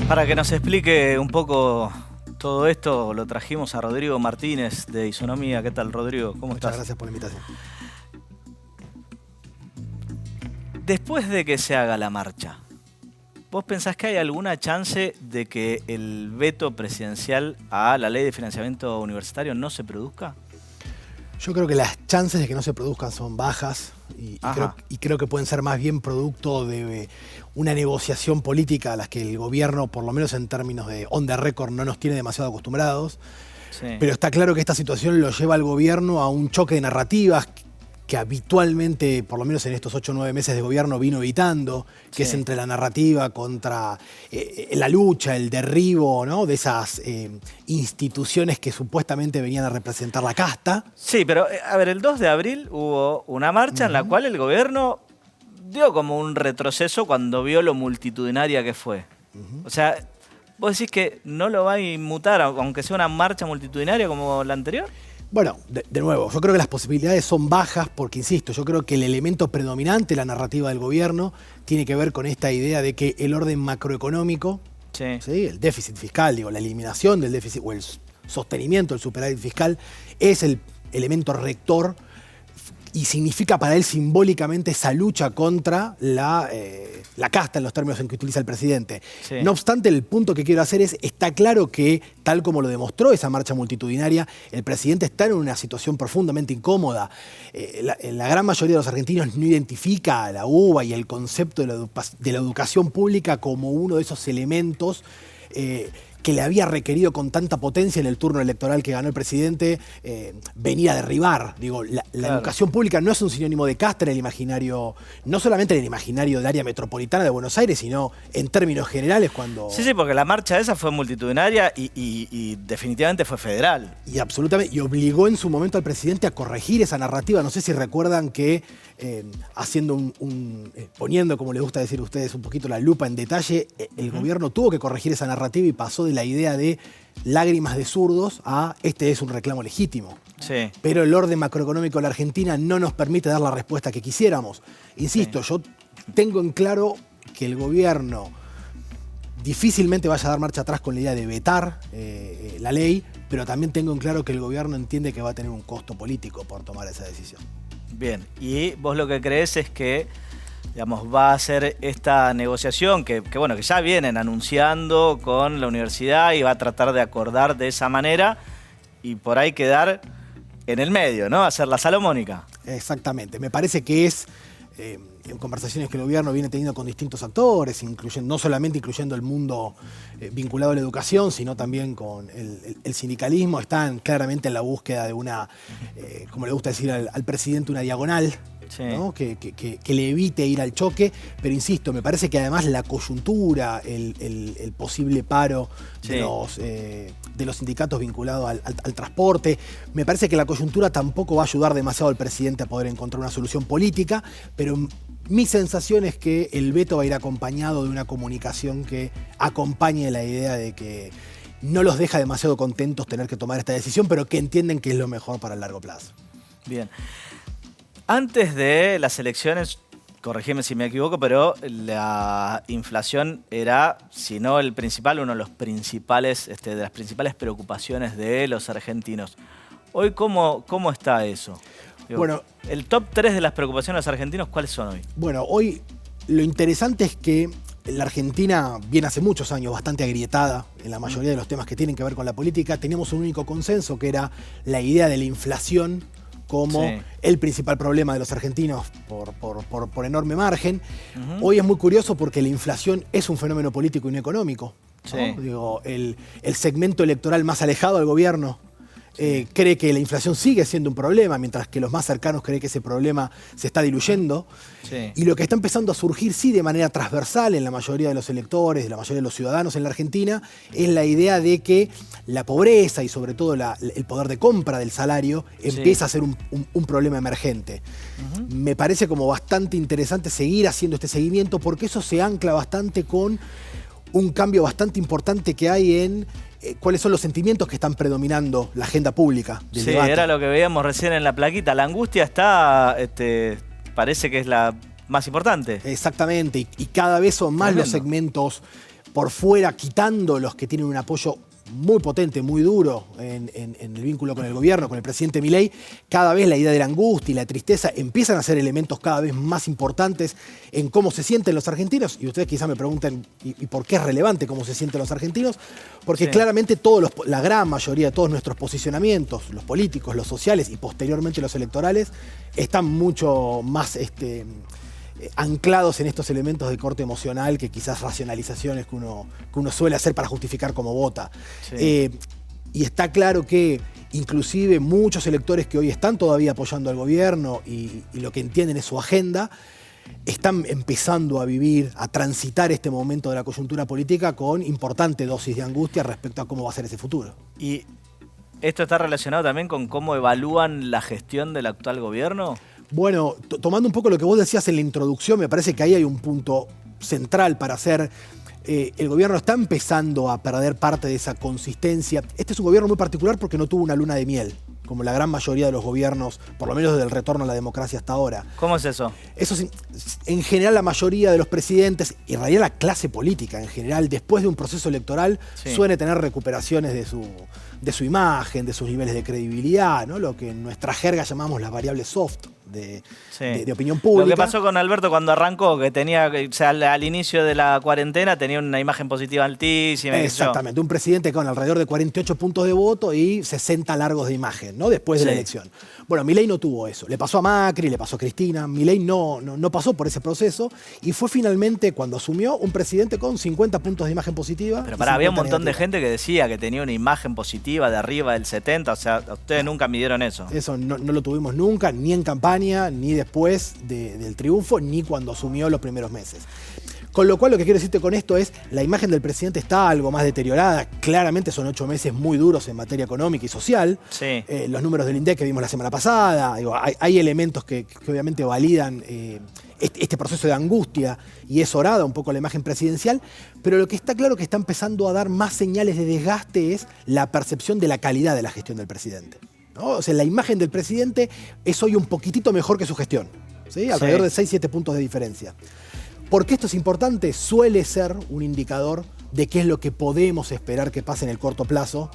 Para que nos explique un poco todo esto, lo trajimos a Rodrigo Martínez de Isonomía. ¿Qué tal, Rodrigo? ¿Cómo estás? Muchas gracias por la invitación. Después de que se haga la marcha, ¿vos pensás que hay alguna chance de que el veto presidencial a la ley de financiamiento universitario no se produzca? Yo creo que las chances de que no se produzcan son bajas y creo que pueden ser más bien producto de una negociación política a las que el gobierno, por lo menos en términos de on the record, no nos tiene demasiado acostumbrados. Sí. Pero está claro que esta situación lo lleva al gobierno a un choque de narrativas que habitualmente, por lo menos en estos 8 o 9 meses de gobierno, vino evitando, que es entre la narrativa contra la lucha, el derribo, ¿no?, de esas instituciones que supuestamente venían a representar la casta. Sí, pero a ver, el 2 de abril hubo una marcha en la cual el gobierno dio como un retroceso cuando vio lo multitudinaria que fue. O sea, ¿vos decís que no lo va a inmutar, aunque sea una marcha multitudinaria como la anterior? Bueno, de nuevo, yo creo que las posibilidades son bajas porque, insisto, yo creo que el elemento predominante de la narrativa del gobierno tiene que ver con esta idea de que el orden macroeconómico, ¿sí?, el déficit fiscal, digo, la eliminación del déficit o el sostenimiento del superávit fiscal es el elemento rector y significa para él simbólicamente esa lucha contra la casta en los términos en que utiliza el presidente. Sí. No obstante, el punto que quiero hacer es, está claro que, tal como lo demostró esa marcha multitudinaria, el presidente está en una situación profundamente incómoda. La gran mayoría de los argentinos no identifica a la UBA y el concepto de la educación pública como uno de esos elementos que le había requerido con tanta potencia en el turno electoral que ganó el presidente venir a derribar. Digo, la educación pública no es un sinónimo de casta en el imaginario, no solamente en el imaginario del área metropolitana de Buenos Aires, sino en términos generales cuando... Sí, porque la marcha esa fue multitudinaria y definitivamente fue federal. Y absolutamente, y obligó en su momento al presidente a corregir esa narrativa. No sé si recuerdan que haciendo poniendo, como les gusta decir a ustedes, un poquito la lupa en detalle, el gobierno tuvo que corregir esa narrativa y pasó de la idea de lágrimas de zurdos a este es un reclamo legítimo. Sí. Pero el orden macroeconómico de la Argentina no nos permite dar la respuesta que quisiéramos. Insisto, yo tengo en claro que el gobierno difícilmente vaya a dar marcha atrás con la idea de vetar la ley, pero también tengo en claro que el gobierno entiende que va a tener un costo político por tomar esa decisión. Bien, y vos lo que crees es que, digamos, va a hacer esta negociación que ya vienen anunciando con la universidad y va a tratar de acordar de esa manera y por ahí quedar en el medio, ¿no? Hacer la salomónica. Exactamente. Me parece que es en conversaciones que el gobierno viene teniendo con distintos actores, no solamente incluyendo el mundo vinculado a la educación, sino también con el sindicalismo, están claramente en la búsqueda de una, como le gusta decir al presidente, una diagonal. sí, ¿no? Que le evite ir al choque, pero insisto, me parece que además la coyuntura, el posible paro de los sindicatos vinculados al transporte, me parece que la coyuntura tampoco va a ayudar demasiado al presidente a poder encontrar una solución política, pero mi sensación es que el veto va a ir acompañado de una comunicación que acompañe la idea de que no los deja demasiado contentos tener que tomar esta decisión, pero que entienden que es lo mejor para el largo plazo. Bien. Antes de las elecciones, corregime si me equivoco, pero la inflación era, si no el principal, uno de los principales, de las principales preocupaciones de los argentinos. Hoy, ¿cómo está eso? Bueno, el top 3 de las preocupaciones de los argentinos, ¿cuáles son hoy? Bueno, hoy lo interesante es que la Argentina viene hace muchos años bastante agrietada en la mayoría de los temas que tienen que ver con la política. Teníamos un único consenso, que era la idea de la inflación como el principal problema de los argentinos por enorme margen. Hoy es muy curioso porque la inflación es un fenómeno político y no económico, ¿no? Digo, el segmento electoral más alejado del gobierno cree que la inflación sigue siendo un problema, mientras que los más cercanos creen que ese problema se está diluyendo. Y lo que está empezando a surgir, sí, de manera transversal en la mayoría de los electores, de la mayoría de los ciudadanos en la Argentina, es la idea de que la pobreza y sobre todo el poder de compra del salario empieza a ser un problema emergente. Me parece como bastante interesante seguir haciendo este seguimiento, porque eso se ancla bastante con un cambio bastante importante que hay en cuáles son los sentimientos que están predominando la agenda pública del debate. Era lo que veíamos recién en la plaquita. La angustia está, parece que es la más importante. Exactamente, y cada vez son más los segmentos por fuera, quitando los que tienen un apoyo muy potente, muy duro en el vínculo con el gobierno, con el presidente Milei. Cada vez la idea de la angustia y la tristeza empiezan a ser elementos cada vez más importantes en cómo se sienten los argentinos. Y ustedes quizás me pregunten, ¿y por qué es relevante cómo se sienten los argentinos? Porque claramente la gran mayoría de todos nuestros posicionamientos, los políticos, los sociales y posteriormente los electorales, están mucho más anclados en estos elementos de corte emocional que quizás racionalizaciones que uno suele hacer para justificar cómo vota. Y está claro que inclusive muchos electores que hoy están todavía apoyando al gobierno y lo que entienden es su agenda, están empezando a vivir, a transitar este momento de la coyuntura política con importante dosis de angustia respecto a cómo va a ser ese futuro. ¿Y esto está relacionado también con cómo evalúan la gestión del actual gobierno? Bueno, tomando un poco lo que vos decías en la introducción, me parece que ahí hay un punto central para hacer. El gobierno está empezando a perder parte de esa consistencia. Este es un gobierno muy particular porque no tuvo una luna de miel, como la gran mayoría de los gobiernos, por lo menos desde el retorno a la democracia hasta ahora. ¿Cómo es eso? Eso en general la mayoría de los presidentes, y en realidad la clase política en general, después de un proceso electoral, suele tener recuperaciones de su imagen, de sus niveles de credibilidad, ¿no? Lo que en nuestra jerga llamamos las variables soft de opinión pública. Lo que pasó con Alberto cuando arrancó, que tenía, o sea, al inicio de la cuarentena tenía una imagen positiva altísima. Exactamente, un presidente con alrededor de 48 puntos de voto y 60 largos de imagen, ¿no? Después de la elección. Bueno, Milei no tuvo eso. Le pasó a Macri, le pasó a Cristina. Milei no pasó por ese proceso y fue finalmente, cuando asumió, un presidente con 50 puntos de imagen positiva. Pero había un montón de gente que decía que tenía una imagen positiva de arriba del 70, o sea, ustedes nunca midieron eso. Eso no lo tuvimos nunca, ni en campaña, ni después del triunfo, ni cuando asumió los primeros meses. Con lo cual, lo que quiero decirte con esto es, la imagen del presidente está algo más deteriorada. Claramente son 8 meses muy duros en materia económica y social. Los números del INDEC que vimos la semana pasada, hay elementos que obviamente validan este proceso de angustia y es orada un poco la imagen presidencial, pero lo que está claro que está empezando a dar más señales de desgaste es la percepción de la calidad de la gestión del presidente, ¿no? O sea, la imagen del presidente es hoy un poquitito mejor que su gestión, ¿sí? Alrededor de 6-7 puntos de diferencia. ¿Por qué esto es importante? Suele ser un indicador de qué es lo que podemos esperar que pase en el corto plazo,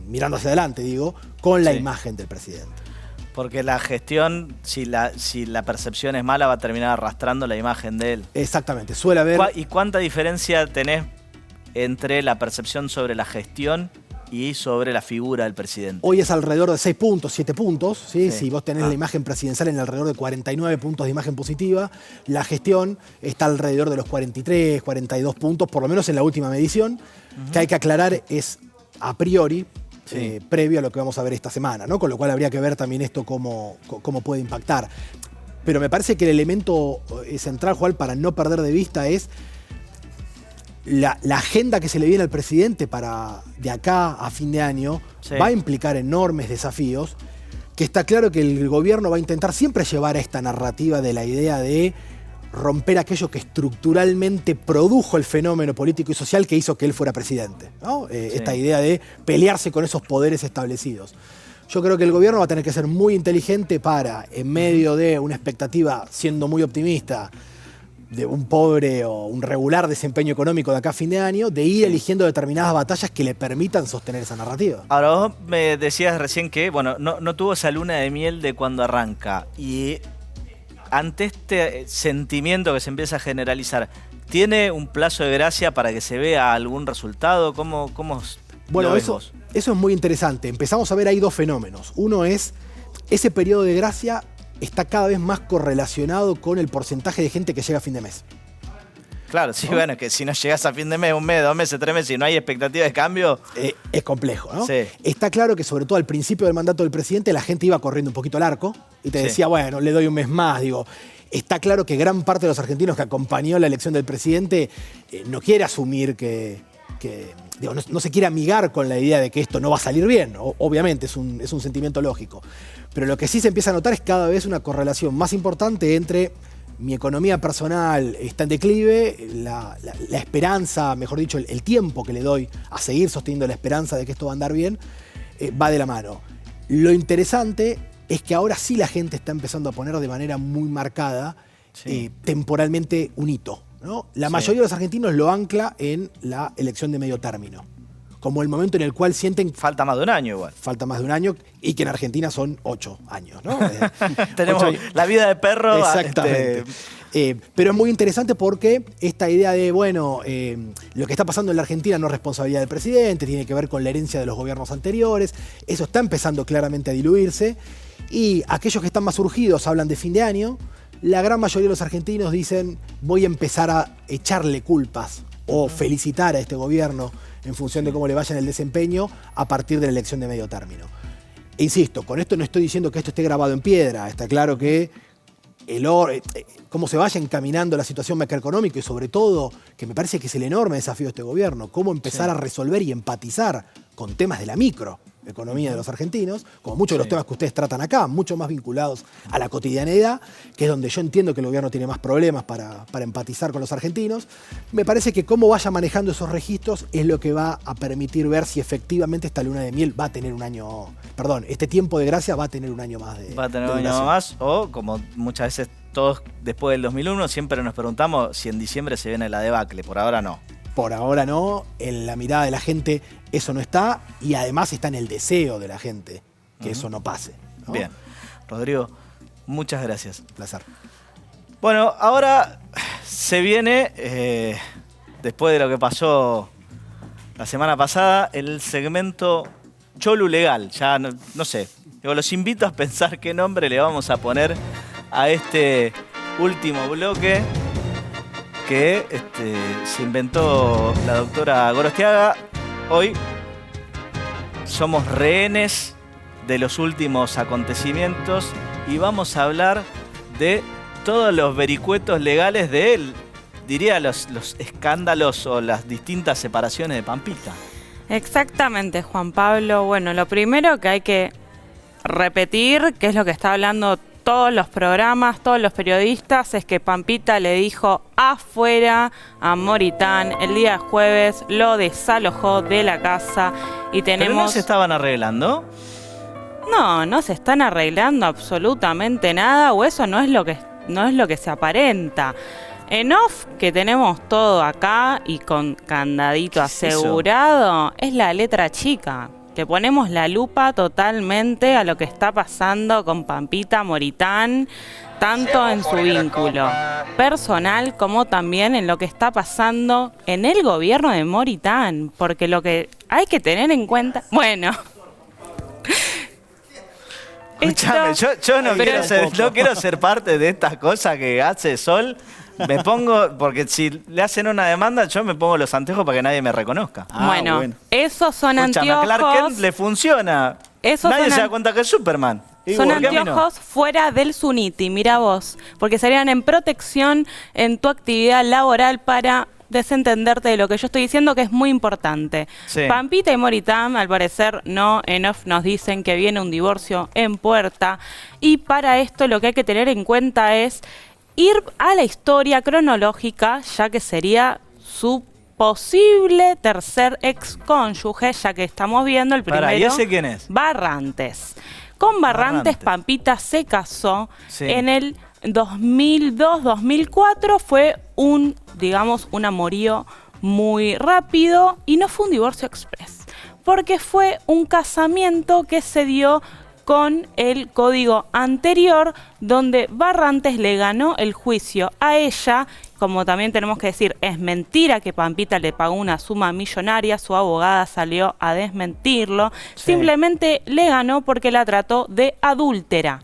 mirando hacia adelante, digo, con la imagen del presidente. Porque la gestión, si la percepción es mala, va a terminar arrastrando la imagen de él. Exactamente, suele haber... ¿Y cuánta diferencia tenés entre la percepción sobre la gestión y sobre la figura del presidente? Hoy es alrededor de 6 puntos, 7 puntos. ¿Sí? Si vos tenés la imagen presidencial en alrededor de 49 puntos de imagen positiva, la gestión está alrededor de los 43, 42 puntos, por lo menos en la última medición, que hay que aclarar es a priori, previo a lo que vamos a ver esta semana, ¿no? Con lo cual habría que ver también esto cómo puede impactar. pero me parece que el elemento central, Juan, para no perder de vista es la agenda que se le viene al presidente para de acá a fin de año. Sí. Va a implicar enormes desafíos, que está claro que el gobierno va a intentar siempre llevar a esta narrativa de la idea de romper aquello que estructuralmente produjo el fenómeno político y social que hizo que él fuera presidente, ¿no? Sí. Esta idea de pelearse con esos poderes establecidos. Yo creo que el gobierno va a tener que ser muy inteligente para, en medio de una expectativa, siendo muy optimista, de un pobre o un regular desempeño económico de acá a fin de año, de ir eligiendo determinadas batallas que le permitan sostener esa narrativa. Ahora, vos me decías recién que, bueno, no tuvo esa luna de miel de cuando arranca. Y ante este sentimiento que se empieza a generalizar, ¿tiene un plazo de gracia para que se vea algún resultado? ¿Cómo bueno, lo ves eso vos? Es muy interesante. Empezamos a ver ahí dos fenómenos. Uno es, ese periodo de gracia está cada vez más correlacionado con el porcentaje de gente que llega a fin de mes. Claro, sí, ¿no? Bueno, que si no llegas a fin de mes, un mes, 2 meses, 3 meses y no hay expectativa de cambio... es complejo, ¿no? Sí. Está claro que sobre todo al principio del mandato del presidente la gente iba corriendo un poquito al arco y te decía, bueno, le doy un mes más, digo... Está claro que gran parte de los argentinos que acompañó la elección del presidente no quiere asumir digo, no se quiere amigar con la idea de que esto no va a salir bien. Obviamente es un sentimiento lógico. Pero lo que sí se empieza a notar es cada vez una correlación más importante entre mi economía personal está en declive, la esperanza, mejor dicho, el tiempo que le doy a seguir sosteniendo la esperanza de que esto va a andar bien, va de la mano. Lo interesante es que ahora sí la gente está empezando a poner de manera muy marcada temporalmente un hito, ¿no? La mayoría de los argentinos lo ancla en la elección de medio término, como el momento en el cual sienten... Falta más de un año igual. Falta más de un año y que en Argentina son 8 años, ¿no? Tenemos la vida de perro. Exactamente. Pero es muy interesante porque esta idea de, bueno, lo que está pasando en la Argentina no es responsabilidad del presidente, tiene que ver con la herencia de los gobiernos anteriores, eso está empezando claramente a diluirse y aquellos que están más urgidos hablan de fin de año, la gran mayoría de los argentinos dicen voy a empezar a echarle culpas o felicitar a este gobierno en función de cómo le vaya en el desempeño a partir de la elección de medio término. E insisto, con esto no estoy diciendo que esto esté grabado en piedra, está claro que cómo se vaya encaminando la situación macroeconómica y sobre todo, que me parece que es el enorme desafío de este gobierno, cómo empezar a resolver y empatizar con temas de la microeconomía de los argentinos, como muchos de los temas que ustedes tratan acá, mucho más vinculados a la cotidianeidad, que es donde yo entiendo que el gobierno tiene más problemas para empatizar con los argentinos. Me parece que cómo vaya manejando esos registros es lo que va a permitir ver si efectivamente esta luna de miel va a tener un año, perdón, este tiempo de gracia va a tener un año más de Va a tener un año más, o como muchas veces todos después del 2001 siempre nos preguntamos si en diciembre se viene la debacle. Por ahora no. Por ahora no, en la mirada de la gente eso no está y además está en el deseo de la gente que eso no pase, ¿no? Bien. Rodrigo, muchas gracias. Placer. Bueno, ahora se viene, después de lo que pasó la semana pasada, el segmento Cholu Legal. Ya no sé, yo los invito a pensar qué nombre le vamos a poner a este último bloque que se inventó la doctora Gorostiaga. Hoy somos rehenes de los últimos acontecimientos y vamos a hablar de todos los vericuetos legales de él, diría los escándalos o las distintas separaciones de Pampita. Exactamente, Juan Pablo. Bueno, lo primero que hay que repetir, que es lo que está hablando todos los programas, todos los periodistas, es que Pampita le dijo afuera a Moritán el día jueves, lo desalojó de la casa y tenemos... ¿Pero no se estaban arreglando? No se están arreglando absolutamente nada, o eso no es lo que se aparenta. En off, que tenemos todo acá y con candadito asegurado, es la letra chica. Le ponemos la lupa totalmente a lo que está pasando con Pampita Moritán, tanto en su vínculo personal como también en lo que está pasando en el gobierno de Moritán, porque lo que hay que tener en cuenta... Bueno... Escúchame, yo no quiero ser parte de estas cosas que hace Sol. Me pongo, porque si le hacen una demanda, yo me pongo los anteojos para que nadie me reconozca. Bueno, esos son anteojos. A Clark Kent le funciona. Nadie se da cuenta que es Superman. Son anteojos fuera del Suniti, mira vos, porque serían en protección en tu actividad laboral para desentenderte de lo que yo estoy diciendo, que es muy importante. Sí. Pampita y Moritán, al parecer, no en off nos dicen que viene un divorcio en puerta, y para esto lo que hay que tener en cuenta es ir a la historia cronológica, ya que sería su posible tercer excónyuge, ya que estamos viendo el primero. ¿Y ese quién es? Barrantes. Con Barrantes, Pampita se casó en el 2002-2004. Fue un amorío muy rápido y no fue un divorcio express, porque fue un casamiento que se dio con el código anterior, donde Barrantes le ganó el juicio a ella. Como también tenemos que decir, es mentira que Pampita le pagó una suma millonaria, su abogada salió a desmentirlo, simplemente le ganó porque la trató de adúltera.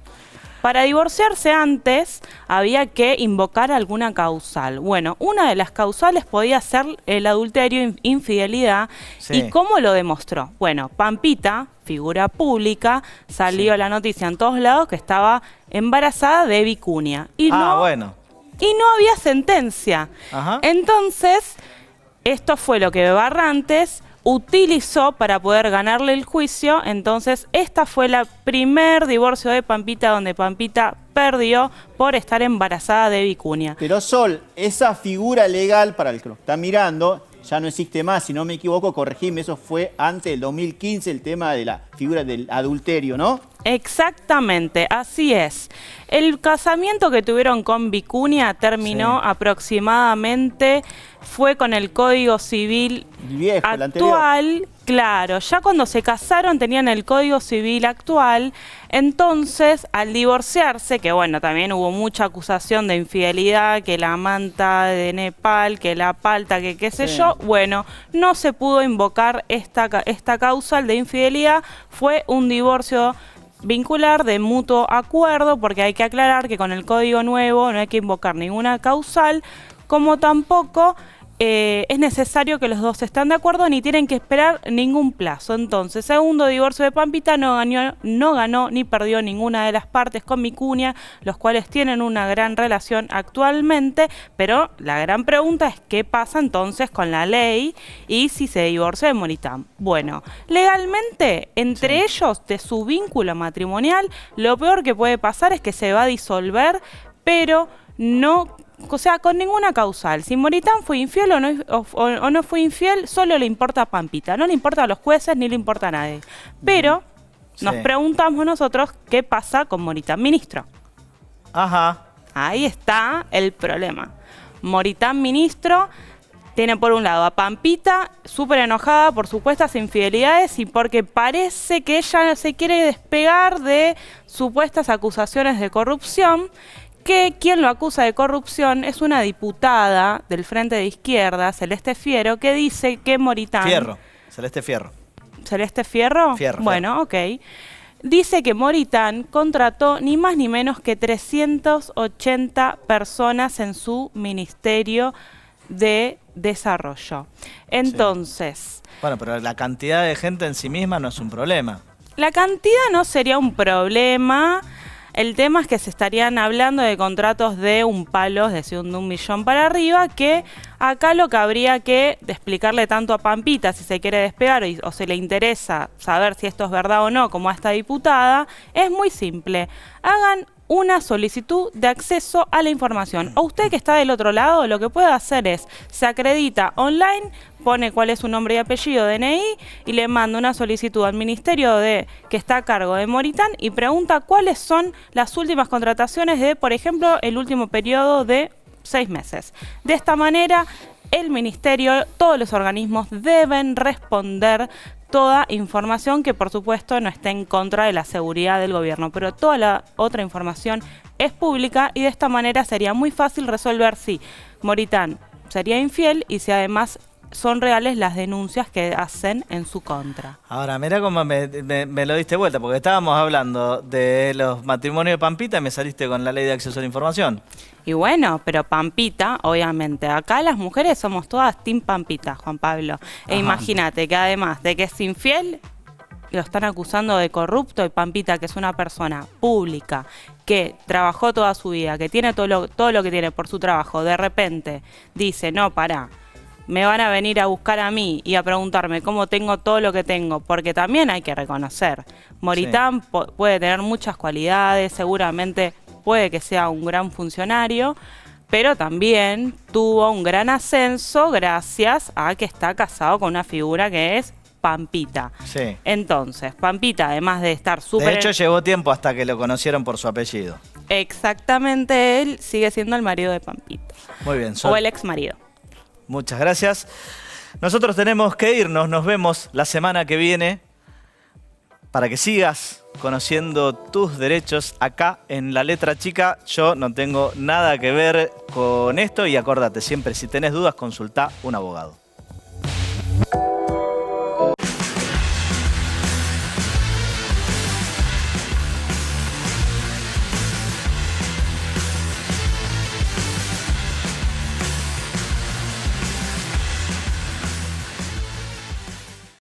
Para divorciarse antes había que invocar alguna causal. Bueno, una de las causales podía ser el adulterio, infidelidad. ¿Y cómo lo demostró? Bueno, Pampita, figura pública, salió a la noticia en todos lados que estaba embarazada de Vicuña. Y no había sentencia. Entonces, esto fue lo que Barrantes utilizó para poder ganarle el juicio. Entonces, esta fue la primer divorcio de Pampita, donde Pampita perdió por estar embarazada de Vicuña. Pero Sol, esa figura legal, para el que lo está mirando, ya no existe más, si no me equivoco, corregime, eso fue antes del 2015, el tema de la figura del adulterio, ¿no? Exactamente, así es. El casamiento que tuvieron con Vicuña terminó aproximadamente, fue con el Código Civil viejo, actual. Claro, ya cuando se casaron tenían el Código Civil actual. Entonces, al divorciarse, que bueno, también hubo mucha acusación de infidelidad, que la manta de Nepal, que la palta, que qué sé yo, bueno, no se pudo invocar esta causal de infidelidad. Fue un divorcio vincular de mutuo acuerdo, porque hay que aclarar que con el código nuevo no hay que invocar ninguna causal, como tampoco es necesario que los dos estén de acuerdo ni tienen que esperar ningún plazo. Entonces, segundo divorcio de Pampita, no ganó ni perdió ninguna de las partes con Vicuña, los cuales tienen una gran relación actualmente, pero la gran pregunta es qué pasa entonces con la ley y si se divorcia de Moritán. Bueno, legalmente, entre ellos, de su vínculo matrimonial, lo peor que puede pasar es que se va a disolver, pero no... O sea, con ninguna causal. Si Moritán fue infiel o no fue infiel, solo le importa a Pampita. No le importa a los jueces ni le importa a nadie. Pero nos preguntamos nosotros qué pasa con Moritán ministro. Ahí está el problema. Moritán ministro tiene por un lado a Pampita súper enojada por supuestas infidelidades y porque parece que ella se quiere despegar de supuestas acusaciones de corrupción, que quien lo acusa de corrupción es una diputada del Frente de Izquierda, Celeste Fierro, que dice que Moritán... Celeste Fierro. ¿Celeste Fierro? Bueno, ok. Dice que Moritán contrató ni más ni menos que 380 personas en su Ministerio de Desarrollo. Entonces... Bueno, pero la cantidad de gente en sí misma no es un problema. La cantidad no sería un problema. El tema es que se estarían hablando de contratos de un palo, es decir, de 1 millón para arriba, que acá lo que habría que explicarle tanto a Pampita, si se quiere despegar o se le interesa saber si esto es verdad o no, como a esta diputada, es muy simple. Hagan una solicitud de acceso a la información. O usted que está del otro lado, lo que puede hacer es, se acredita online, pone cuál es su nombre y apellido, DNI, y le manda una solicitud al ministerio que está a cargo de Moritán y pregunta cuáles son las últimas contrataciones de, por ejemplo, el último periodo de 6 meses. De esta manera, el ministerio, todos los organismos deben responder toda información que por supuesto no esté en contra de la seguridad del gobierno, pero toda la otra información es pública y de esta manera sería muy fácil resolver si Moritán sería infiel y si además son reales las denuncias que hacen en su contra. Ahora, mira cómo me lo diste vuelta, porque estábamos hablando de los matrimonios de Pampita y me saliste con la ley de acceso a la información. Y bueno, pero Pampita, obviamente, acá las mujeres somos todas team Pampita, Juan Pablo. E imagínate que además de que es infiel, lo están acusando de corrupto, y Pampita, que es una persona pública, que trabajó toda su vida, que tiene todo lo que tiene por su trabajo, de repente dice, no, pará, me van a venir a buscar a mí y a preguntarme cómo tengo todo lo que tengo, porque también hay que reconocer, Moritán puede tener muchas cualidades, seguramente puede que sea un gran funcionario, pero también tuvo un gran ascenso gracias a que está casado con una figura que es Pampita. Sí. Entonces, Pampita, además de estar súper... De hecho, llevó tiempo hasta que lo conocieron por su apellido. Exactamente, él sigue siendo el marido de Pampita. Muy bien, o el ex marido. Muchas gracias. Nosotros tenemos que irnos, nos vemos la semana que viene para que sigas conociendo tus derechos acá en La Letra Chica. Yo no tengo nada que ver con esto y acordate siempre, si tenés dudas, consultá un abogado.